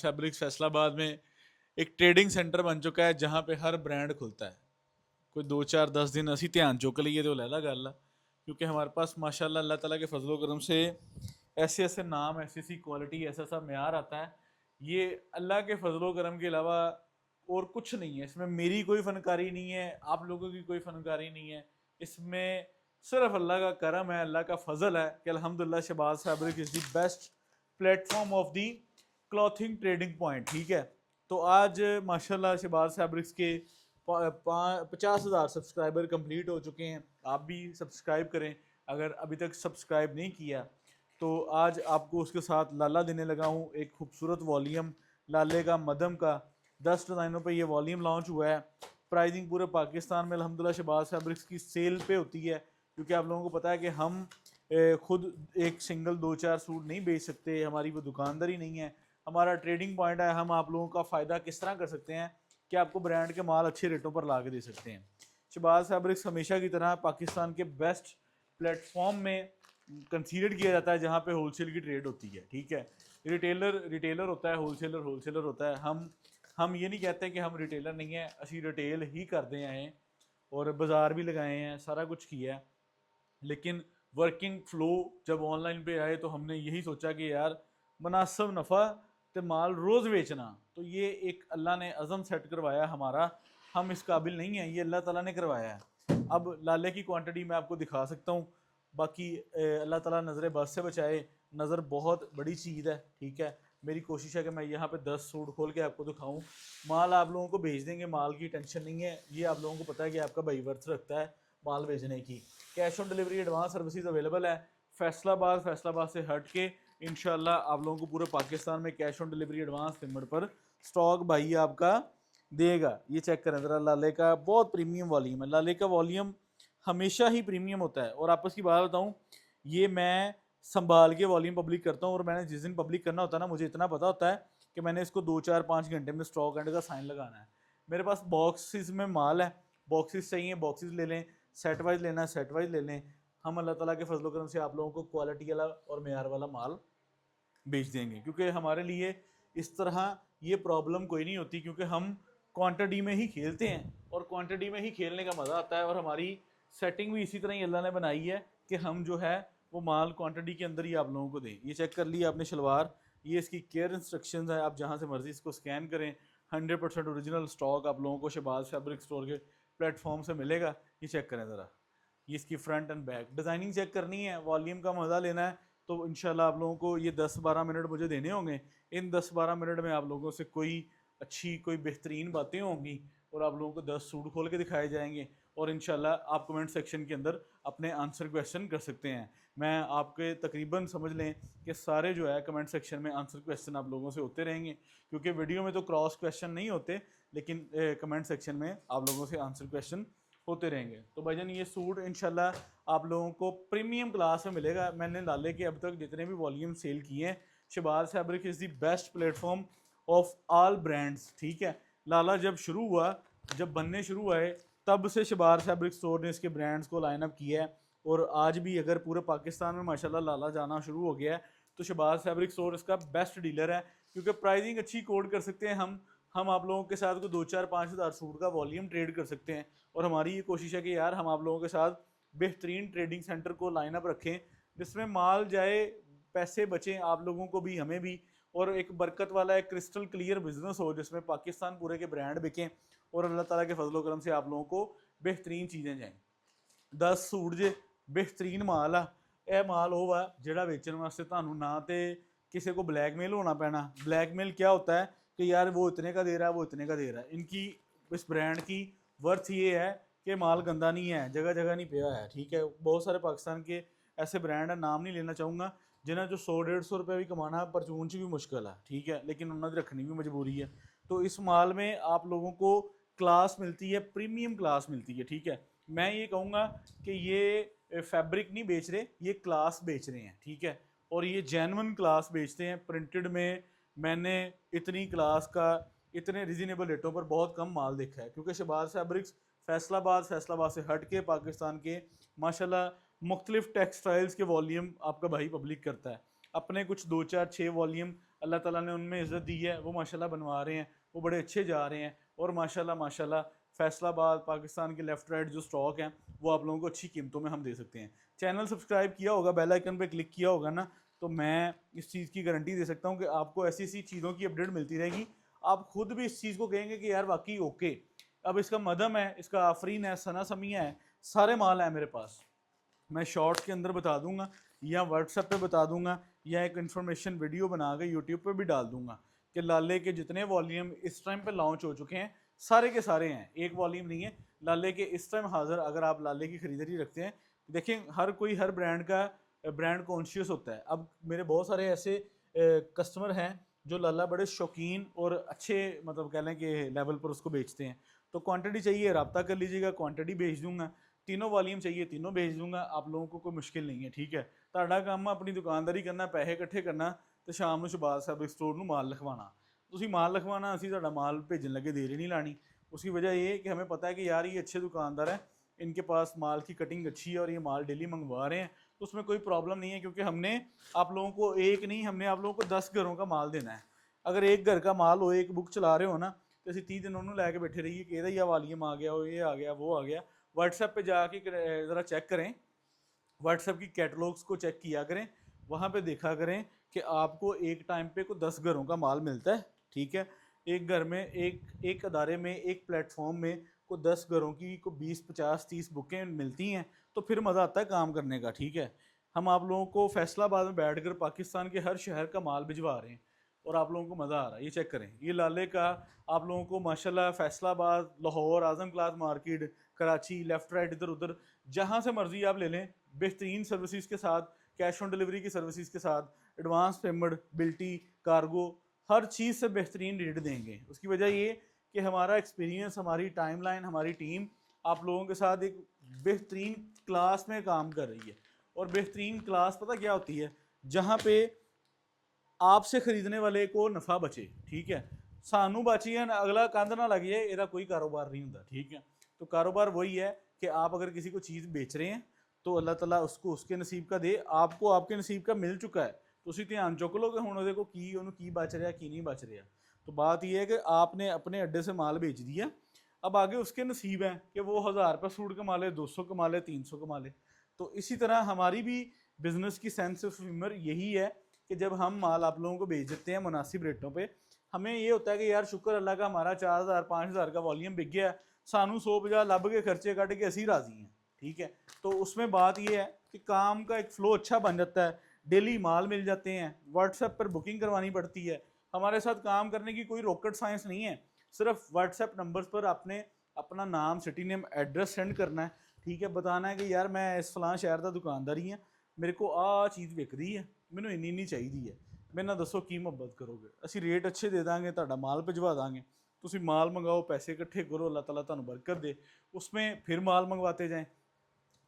Fabrics Faisalabad में एक trading centre बन चुका है जहाँ पे हर ब्रांड खुलता है। कोई 2 4 10 दिन असी ध्यान चुक लीए तो लैला गल आ, क्योंकि हमारे पास माशाल्लाह अल्लाह ताला के फजलो करम से ऐसे ऐसे नाम, ऐसी ऐसी क्वालिटी, ऐसा ऐसा म्यार आता है। ये अल्लाह के फजलो करम के अलावा और कुछ नहीं है। इसमें मेरी कोई फनकारी नहीं है, आप लोगों की कोई फनकारी नहीं है। इसमें सिर्फ अल्लाह का करम है, अल्लाह का फजल है कि अल्हम्दुलिल्लाह Shahbaz fabric is the best platform of the clothing trading point. ठीक है, तो आज माशाल्लाह शहबाज फैब्रिक्स के 50,000 सब्सक्राइबर कंप्लीट हो चुके हैं। आप भी सब्सक्राइब करें अगर अभी तक सब्सक्राइब नहीं किया। तो आज आपको उसके साथ लाला देने लगा हूँ, एक खूबसूरत वॉल्यूम लाले का, मदम का। 10 डिज़ाइनों पे ये वॉल्यूम लॉन्च हुआ है। प्राइसिंग पूरे पाकिस्तान में अल्हम्दुलिल्लाह शहबाज फैब्रिक्स की सेल पे होती है, क्योंकि आप लोगों को पता है कि हम खुद एक सिंगल 2 4 सूट नहीं बेच सकते, हमारी वो दुकानदारी नहीं है। हमारा ट्रेडिंग पॉइंट है। हम आप लोगों का फ़ायदा किस तरह कर सकते हैं कि आपको ब्रांड के माल अच्छे रेटों पर ला के दे सकते हैं। शहबाज फैब्रिक्स हमेशा की तरह पाकिस्तान के बेस्ट प्लेटफॉर्म में कंसीडर किया जाता है जहाँ पे होलसेल की ट्रेड होती है। ठीक है, रिटेलर रिटेलर होता है, होलसेलर होलसेलर होता है। हम ये नहीं कहते कि हम रिटेलर नहीं है, असी रिटेल ही करते आए हैं और बाज़ार भी लगाए हैं, सारा कुछ किया है। लेकिन वर्किंग फ्लो जब ऑनलाइन पे आए तो हमने यही सोचा कि यार मुनासिब नफ़ा तो माल रोज़ बेचना, तो ये एक अल्लाह ने अज़म सेट करवाया हमारा। हम इस काबिल नहीं हैं, ये अल्लाह ताला ने करवाया है। अब लाले की क्वांटिटी मैं आपको दिखा सकता हूँ। बाकी अल्लाह ताला नज़र बस से बचाए। नज़र बहुत बड़ी चीज़ है। ठीक है, मेरी कोशिश है कि मैं यहाँ पे 10 सूट खोल के आपको दिखाऊँ। माल आप लोगों को भेज देंगे, माल की टेंशन नहीं है। ये आप लोगों को पता है कि आपका भाई वर्थ रखता है माल भेजने की। Cash on delivery advance services available है। फैसलाबाद से हट के इंशाल्लाह आप लोगों को पूरे पाकिस्तान में cash on delivery advance payment पर स्टॉक भाई आपका देगा। ये चेक करें ज़रा, लाले का बहुत प्रीमियम वॉल्यूम है। लाले का वॉल्यूम हमेशा ही प्रीमियम होता है। और आपस की बात बताऊँ, ये मैं संभाल के वॉल्यूम पब्लिक करता हूँ। और मैंने जिस दिन पब्लिक करना होता है ना, मुझे इतना पता होता है कि मैंने इसको 2 4 5 घंटे में स्टॉक एंड का साइन लगाना है। मेरे पास बॉक्सेस में माल है, बॉक्सेस चाहिए बॉक्सेस ले लें, सेट वाइज लेना है सेट वाइज ले लें। हम अल्लाह ताला के फजल करम से आप लोगों को क्वालिटी वाला और मेयार वाला माल बेच देंगे, क्योंकि हमारे लिए इस तरह ये प्रॉब्लम कोई नहीं होती, क्योंकि हम क्वांटिटी में ही खेलते हैं और क्वांटिटी में ही खेलने का मज़ा आता है। और हमारी सेटिंग भी इसी तरह ही अल्लाह ने बनाई है कि हम जो है वो माल क्वांटिटी के अंदर ही आप लोगों को दें। ये चेक कर लिया आपने शलवार, ये इसकी केयर इंस्ट्रक्शंस है। आप जहाँ से मर्जी इसको स्कैन करें। 100% ओरिजिनल स्टॉक आप लोगों को शहबाज फैब्रिक स्टोर के प्लेटफॉर्म से मिलेगा। ये चेक करें ज़रा, ये इसकी front and back designing check करनी है, वॉल्यूम का मज़ा लेना है। तो इंशाल्लाह आप लोगों को ये 10 12 मिनट मुझे देने होंगे। इन 10 12 मिनट में आप लोगों से कोई अच्छी कोई बेहतरीन बातें होंगी और आप लोगों को 10 सूट खोल के दिखाए जाएंगे। और इंशाल्लाह आप कमेंट सेक्शन के अंदर अपने आंसर क्वेश्चन कर सकते हैं। मैं आपके तकरीबन समझ लें कि सारे जो है कमेंट सेक्शन में आंसर क्वेश्चन आप लोगों से होते रहेंगे, क्योंकि वीडियो में तो क्रॉस क्वेश्चन नहीं होते, लेकिन कमेंट सेक्शन में आप लोगों से आंसर क्वेश्चन होते रहेंगे। तो भाईजान ये सूट इंशाल्लाह आप लोगों को प्रीमियम क्लास में मिलेगा। मैंने लाले के अब तक जितने भी वॉल्यूम सेल किए हैं, Shahbaz fabric is the best platform of all brands. ठीक है, लाला जब शुरू हुआ, जब बनने शुरू हुए, तब से शहबाज फैब्रिक स्टोर ने इसके ब्रांड्स को लाइन अप किया है। और आज भी अगर पूरे पाकिस्तान में माशाल्लाह लाला जाना शुरू हो गया है, तो शहबाज फैब्रिक स्टोर इसका बेस्ट डीलर है, क्योंकि प्राइसिंग अच्छी कोड कर सकते हैं हम आप लोगों के साथ को 2 4 5 हज़ार सूट का वॉल्यूम ट्रेड कर सकते हैं। और हमारी ये कोशिश है कि यार हम आप लोगों के साथ बेहतरीन ट्रेडिंग सेंटर को लाइन अप रखें, जिसमें माल जाए, पैसे बचें आप लोगों को भी हमें भी। और एक बरकत वाला एक क्रिस्टल क्लियर बिजनेस हो जिसमें पाकिस्तान पूरे के ब्रांड बिकें और अल्लाह ताला के फजलो करम से आप लोगों को बेहतरीन चीज़ें जाएँ। 10 सूट जे बेहतरीन माल आ। यह माल हो वा जिहड़ा बेचण वास्ते तुहानूं ना तो किसी को ब्लैकमेल होना पैना। ब्लैकमेल क्या होता है कि यार वो इतने का दे रहा है, वो इतने का दे रहा है। इनकी इस ब्रांड की वर्थ ये है कि माल गंदा नहीं है, जगह जगह नहीं पिया है। ठीक है, बहुत सारे पाकिस्तान के ऐसे ब्रांड है, नाम नहीं लेना चाहूँगा, जिन्हें जो 100 150 रुपये भी कमाना परचून च भी मुश्किल है। ठीक है, लेकिन उन्होंने रखनी भी मजबूरी है। तो इस माल में आप लोगों को क्लास मिलती है, प्रीमियम क्लास मिलती है। ठीक है, मैं ये कहूँगा कि ये फैब्रिक नहीं बेच रहे, ये क्लास बेच रहे हैं। ठीक है, और ये जेन्युइन क्लास बेचते हैं। प्रिंटेड में मैंने इतनी क्लास का इतने रिजनेबल रेटों पर बहुत कम माल देखा है, क्योंकि शहबाज फैब्रिक्स फैसलाबाद से हट के पाकिस्तान के माशाल्लाह मुख्तलिफ टेक्सटाइल्स के वॉल्यूम आपका भाई पब्लिक करता है। अपने कुछ 2 4 6 वॉल्यूम अल्लाह ताला ने उनमें इज़्ज़त दी है, वो माशाल्लाह बनवा रहे हैं, वो बड़े अच्छे जा रहे हैं। और माशाल्लाह माशाल्लाह फैसलाबाद पाकिस्तान के लेफ़्ट राइट जो स्टॉक हैं वो आप लोगों को अच्छी कीमतों में हम दे सकते हैं। चैनल सब्सक्राइब किया होगा, बेल आइकन पे क्लिक किया होगा ना, तो मैं इस चीज़ की गारंटी दे सकता हूँ कि आपको ऐसी ऐसी चीज़ों की अपडेट मिलती रहेगी। आप खुद भी इस चीज़ को कहेंगे कि यार वाकई ओके, अब इसका मदम है, इसका आफरीन है, सना समिया है, सारे माल है मेरे पास। मैं शॉर्ट्स के अंदर बता दूंगा या व्हाट्सएप पे बता दूंगा या एक इन्फॉर्मेशन वीडियो बना के यूट्यूब पे भी डाल दूंगा कि लाले के जितने वॉल्यूम इस टाइम पे लॉन्च हो चुके हैं सारे के सारे हैं, एक वॉल्यूम नहीं है। लाले के इस टाइम हाजिर अगर आप लाले की खरीदारी रखते हैं, देखें हर कोई हर ब्रांड का ब्रांड कॉन्शियस होता है। अब मेरे बहुत सारे ऐसे कस्टमर हैं जो लाला बड़े शौकीन और अच्छे मतलब कह लें कि लेवल पर उसको बेचते हैं। तो क्वांटिटी चाहिए रब्ता कर लीजिएगा, क्वांटिटी भेज दूंगा। तीनों वॉल्यूम चाहिए तीनों भेज दूंगा, आप लोगों को कोई मुश्किल नहीं है, ठीक है। ਤੁਹਾਡਾ ਕੰਮ ਆਪਣੀ ਦੁਕਾਨਦਾਰੀ ਕਰਨਾ, ਪੈਸੇ ਇਕੱਠੇ ਕਰਨਾ ਤੇ ਸ਼ਾਮ ਨੂੰ ਸ਼ਬਾਜ਼ ਸਾਹਿਬ स्टोर ਨੂੰ माल लिखवाना। ਤੁਸੀਂ माल लिखवाना, ਅਸੀਂ ਤੁਹਾਡਾ माल भेजन लगे देर ही नहीं लानी। उसकी वजह ये है कि हमें पता है कि यार ये अच्छे दुकानदार हैं, इनके पास माल की कटिंग अच्छी है और ये माल डेली मंगवा रहे हैं, तो उसमें कोई प्रॉब्लम नहीं है। क्योंकि हमने आप लोगों को एक नहीं, हमने आप लोगों को 10 घरों का माल देना है। अगर एक घर का माल हो, एक बुक चला रहे हो ना, तो ਅਸੀਂ 30 दिन ਉਹਨੂੰ ਲੈ ਕੇ बैठे रहिए कि ਇਹਦਾ ही वालीम आ गया, ये आ गया, वो आ गया। व्हाट्सएप पे जाके ज़रा चेक करें, व्हाट्सएप की कैटलॉग्स को चेक किया करें, वहाँ पे देखा करें कि आपको एक टाइम पे को 10 घरों का माल मिलता है, ठीक है। एक घर में एक अदारे में एक प्लेटफॉर्म में को 10 घरों की को 20 50 30 बुकें मिलती हैं, तो फिर मज़ा आता है काम करने का, ठीक है। हम आप लोगों को फैसलाबाद में बैठकर पाकिस्तान के हर शहर का माल भिजवा रहे हैं और आप लोगों को मज़ा आ रहा है। ये चेक करें, ये लाले का आप लोगों को माशाल्लाह Faisalabad, Lahore, Azam cloth market, Karachi, left right इधर उधर जहाँ से मर्ज़ी आप ले लें, बेहतरीन सर्विसेज के साथ, कैश ऑन डिलीवरी की सर्विसेज के साथ, एडवांस पेमेंट, बिल्टी, कार्गो, हर चीज़ से बेहतरीन रेट देंगे। उसकी वजह ये कि हमारा एक्सपीरियंस, हमारी टाइमलाइन, हमारी टीम आप लोगों के साथ एक बेहतरीन क्लास में काम कर रही है। और बेहतरीन क्लास पता क्या होती है, जहाँ पे आपसे खरीदने वाले को नफ़ा बचे, ठीक है। सानू बची है, अगला कंध ना लग जाए, ਇਹਦਾ कोई कारोबार नहीं होता, ठीक है। तो कारोबार वही है कि आप अगर किसी को चीज़ बेच रहे हैं तो अल्लाह ताला उसको उसके नसीब का दे, आपको आपके नसीब का मिल चुका है, तो उसी ध्यान चुक लो कि हुण को की ਉਹਨੂੰ की बच रहा की नहीं बच रहा। तो बात यह है कि आपने अपने अड्डे से माल बेच दिया, अब आगे उसके नसीब है कि वो 1000 रुपये सूट कमा ले, 200 कमा ले, 300 कमा ले। तो इसी तरह हमारी भी बिज़नेस की सेंस ऑफ ह्यूमर यही है कि जब हम माल आप लोगों को बेच देते हैं मुनासिब रेटों पे, हमें ये होता है कि यार शुक्र अल्लाह का हमारा 4000 5000 का वॉल्यूम बिक गया, सानू 100 लभ के खर्चे कट के असी राजी हैं, ठीक है। तो उसमें बात ये है कि काम का एक फ़्लो अच्छा बन जाता है, डेली माल मिल जाते हैं, व्हाट्सएप पर बुकिंग करवानी पड़ती है। हमारे साथ काम करने की कोई रॉकेट साइंस नहीं है, सिर्फ व्हाट्सएप नंबर्स पर आपने अपना नाम, सिटी नेम, एड्रेस सेंड करना है, ठीक है। बताना है कि यार मैं इस फलां शहर का दुकानदार ही हाँ, मेरे को आ चीज़ विकदी है, ਮੈਨੂੰ ਇੰਨੀ ਇੰਨੀ ਚਾਹੀਦੀ ਹੈ, ਮੇਰੇ ਨਾਲ ਦੱਸੋ ਕੀ ਮੁਹੱਬਤ ਕਰੋਗੇ, ਅਸੀਂ ਰੇਟ ਅੱਛੇ ਦੇ ਦਾਂਗੇ, ਤੁਹਾਡਾ माल भिजवा देंगे, ਤੁਸੀਂ माल मंगाओ, पैसे इकट्ठे करो, अल्लाह ताला ਤੁਹਾਨੂੰ बरकत दे, उसमें फिर माल मंगवाते जाएं।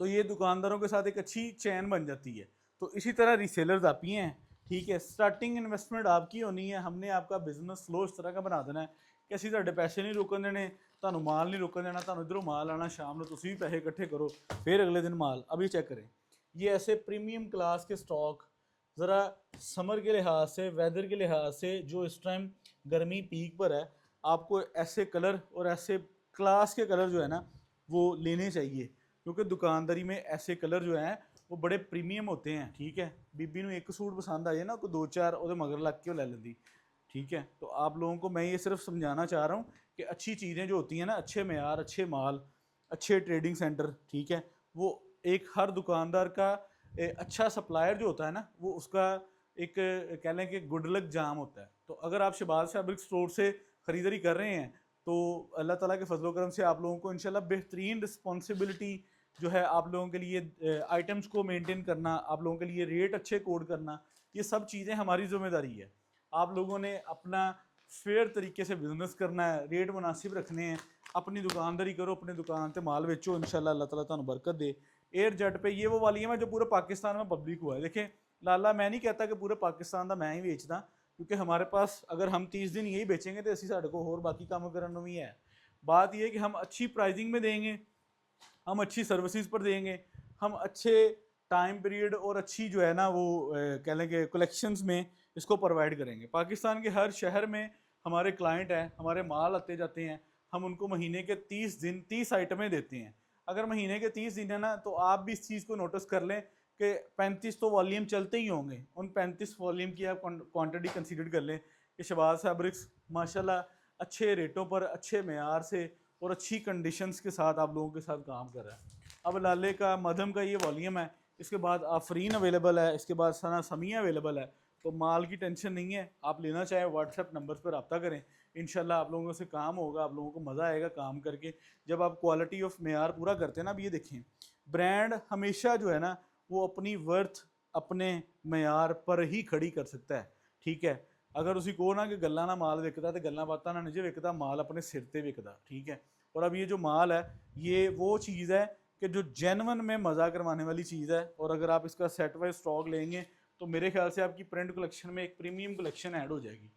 तो ये दुकानदारों के साथ एक अच्छी चैन बन जाती है। तो इसी तरह रीसेलर्स आप ही हैं, ठीक है। स्टार्टिंग इन्वेस्टमेंट आपकी होनी है, हमने आपका बिजनेस फ्लो इस तरह का बना देना है कि ਅਸੀਂ ਤੁਹਾਡੇ पैसे नहीं रुकन देने, ਤੁਹਾਨੂੰ माल नहीं रुकन देना, ਤੁਹਾਨੂੰ इधरों माल आना, शाम को ਤੁਸੀਂ भी पैसे इकट्ठे करो, फिर अगले दिन माल। अभी चेक करें, ये ऐसे प्रीमियम क्लास के स्टॉक ज़रा समर के लिहाज से, वेदर के लिहाज से, जो इस टाइम गर्मी पीक पर है, आपको ऐसे कलर और ऐसे क्लास के कलर जो है ना वो लेने चाहिए, क्योंकि दुकानदारी में ऐसे कलर जो हैं वो बड़े प्रीमियम होते हैं, ठीक है। बीबी नूं एक सूट पसंद आ जाए ना, कोई 2 4 वो मगर लग के वो ले लेंदी, ठीक है। तो आप लोगों को मैं ये सिर्फ समझाना चाह रहा हूँ कि अच्छी चीज़ें जो होती हैं ना, अच्छे मेयार, अच्छे माल, अच्छे ट्रेडिंग सेंटर, ठीक है, वो एक हर दुकानदार का अच्छा सप्लायर जो होता है ना, वो उसका एक कह लें कि गुड लक जाम होता है। तो अगर आप शबाज़ फैब्रिक स्टोर से ख़रीदारी कर रहे हैं तो अल्लाह ताला के फजल करम से आप लोगों को इंशाल्लाह बेहतरीन रिस्पॉन्सिबिलिटी जो है, आप लोगों के लिए आइटम्स को मेंटेन करना, आप लोगों के लिए रेट अच्छे कोड करना, ये सब चीज़ें हमारी ज़िम्मेदारी है। आप लोगों ने अपना फेयर तरीके से बिज़नेस करना है, रेट मुनासिब रखने हैं, अपनी दुकानदारी करो, अपनी दुकान से माल बेचो, इंशाल्लाह अल्लाह ताला तुहानू बरकत दे। एयर जट पे ये वो वाली है जो पूरे पाकिस्तान में पब्लिक हुआ है। देखें लाला, मैं नहीं कहता कि पूरे पाकिस्तान का मैं ही बेचता, क्योंकि हमारे पास अगर हम 30 दिन यही बेचेंगे तो असी साढ़े को होर बाकी काम करने भी है। बात यह कि हम अच्छी प्राइसिंग में देंगे, हम अच्छी सर्विसेज पर देंगे, हम अच्छे टाइम पीरियड और अच्छी जो है ना वो कह लें कि कलेक्शंस में इसको प्रोवाइड करेंगे। पाकिस्तान के हर शहर में हमारे क्लाइंट हैं, हमारे माल आते जाते हैं, हम उनको महीने के 30 दिन 30 आइटमें देते हैं। अगर महीने के 30 दिन है ना, तो आप भी इस चीज़ को नोटिस कर लें कि 35 तो वॉल्यूम चलते ही होंगे। उन 35 वॉल्यूम की आप क्वांटिटी कंसीडर कर लें कि शहबाज फैब्रिक्स माशाल्लाह अच्छे रेटों पर, अच्छे मेयार से और अच्छी कंडीशंस के साथ आप लोगों के साथ काम कर रहा है। अब लाले का, मधम का ये वॉल्यूम है, इसके बाद आफरीन अवेलेबल है, इसके बाद सना समिया अवेलेबल है। तो माल की टेंशन नहीं है, आप लेना चाहें व्हाट्सएप नंबर पर रब्ता करें, इंशाल्लाह आप लोगों से काम होगा, आप लोगों को मज़ा आएगा काम करके। जब आप क्वालिटी ऑफ मेयार पूरा करते हैं ना, अब ये देखें ब्रांड हमेशा जो है ना वो अपनी वर्थ अपने मेयार पर ही खड़ी कर सकता है, ठीक है। अगर उसी को ना कि गल्ला ना माल विकता तो गल्ला बातें ना निजे विकता, माल अपने सिर पर विकता, ठीक है। और अब ये जो माल है ये वो चीज़ है कि जो जेनवन में मज़ा करवाने वाली चीज़ है। और अगर आप इसका सेट वाइज स्टॉक लेंगे तो मेरे ख्याल से आपकी प्रिंट कलेक्शन में एक प्रीमियम कलेक्शन ऐड हो जाएगी।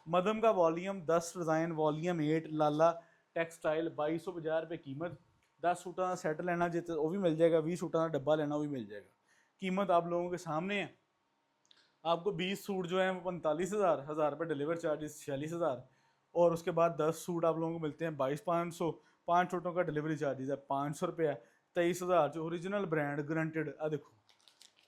मदम का वॉल्यूम 10 डिज़ाइन, वॉल्यूम 8 लाला टैक्सटाइल 2250 कीमत। 10 सूटा का सैट लेना जित वो भी मिल जाएगा, 20 सूटा का डब्बा लेना वो भी मिल जाएगा। कीमत आप लोगों के सामने है। आपको 20 सूट जो है वो 45,000, 1000 रुपये डिलीवर चार्जेस 46,000। और उसके बाद 10 सूट आप लोगों को मिलते हैं 22,500। 5 सूटों का डिलीवरी चार्जेस है 500 रुपये। 23,000 जो ओरिजिनल ब्रांड गारंटेड। आ देखो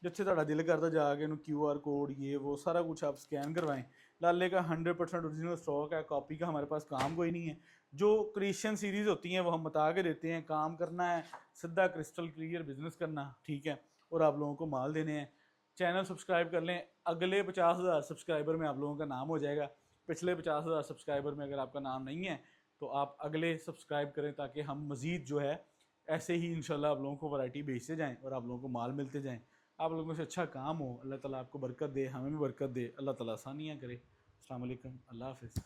जिथे ਤੁਹਾਡਾ दिल करता जाके QR कोड ये वो सारा कुछ आप स्कैन करवाएं। लाले का 100% ओरिजिनल स्टॉक है, कॉपी का हमारे पास काम कोई नहीं है। जो क्रिश्चियन सीरीज़ होती हैं वो हम बता के देते हैं, काम करना है सीधा क्रिस्टल क्लियर बिजनेस करना, ठीक है। और आप लोगों को माल देने हैं। चैनल सब्सक्राइब कर लें, अगले 50,000 सब्सक्राइबर में आप लोगों का नाम हो जाएगा। पिछले 50,000 सब्सक्राइबर में अगर आपका नाम नहीं है तो आप अगले सब्सक्राइब करें, ताकि हम मज़ीद जो है ऐसे ही इंशाल्लाह आप लोगों को वैरायटी बेचते जाएँ और आप लोगों को माल मिलते जाएँ। आप लोगों से अच्छा काम हो, अल्लाह ताला आपको बरकत दे, हमें भी बरकत दे, अल्लाह ताला आसानियाँ करे। अस्सलाम वालेकुम, अल्लाह हाफ़िज़।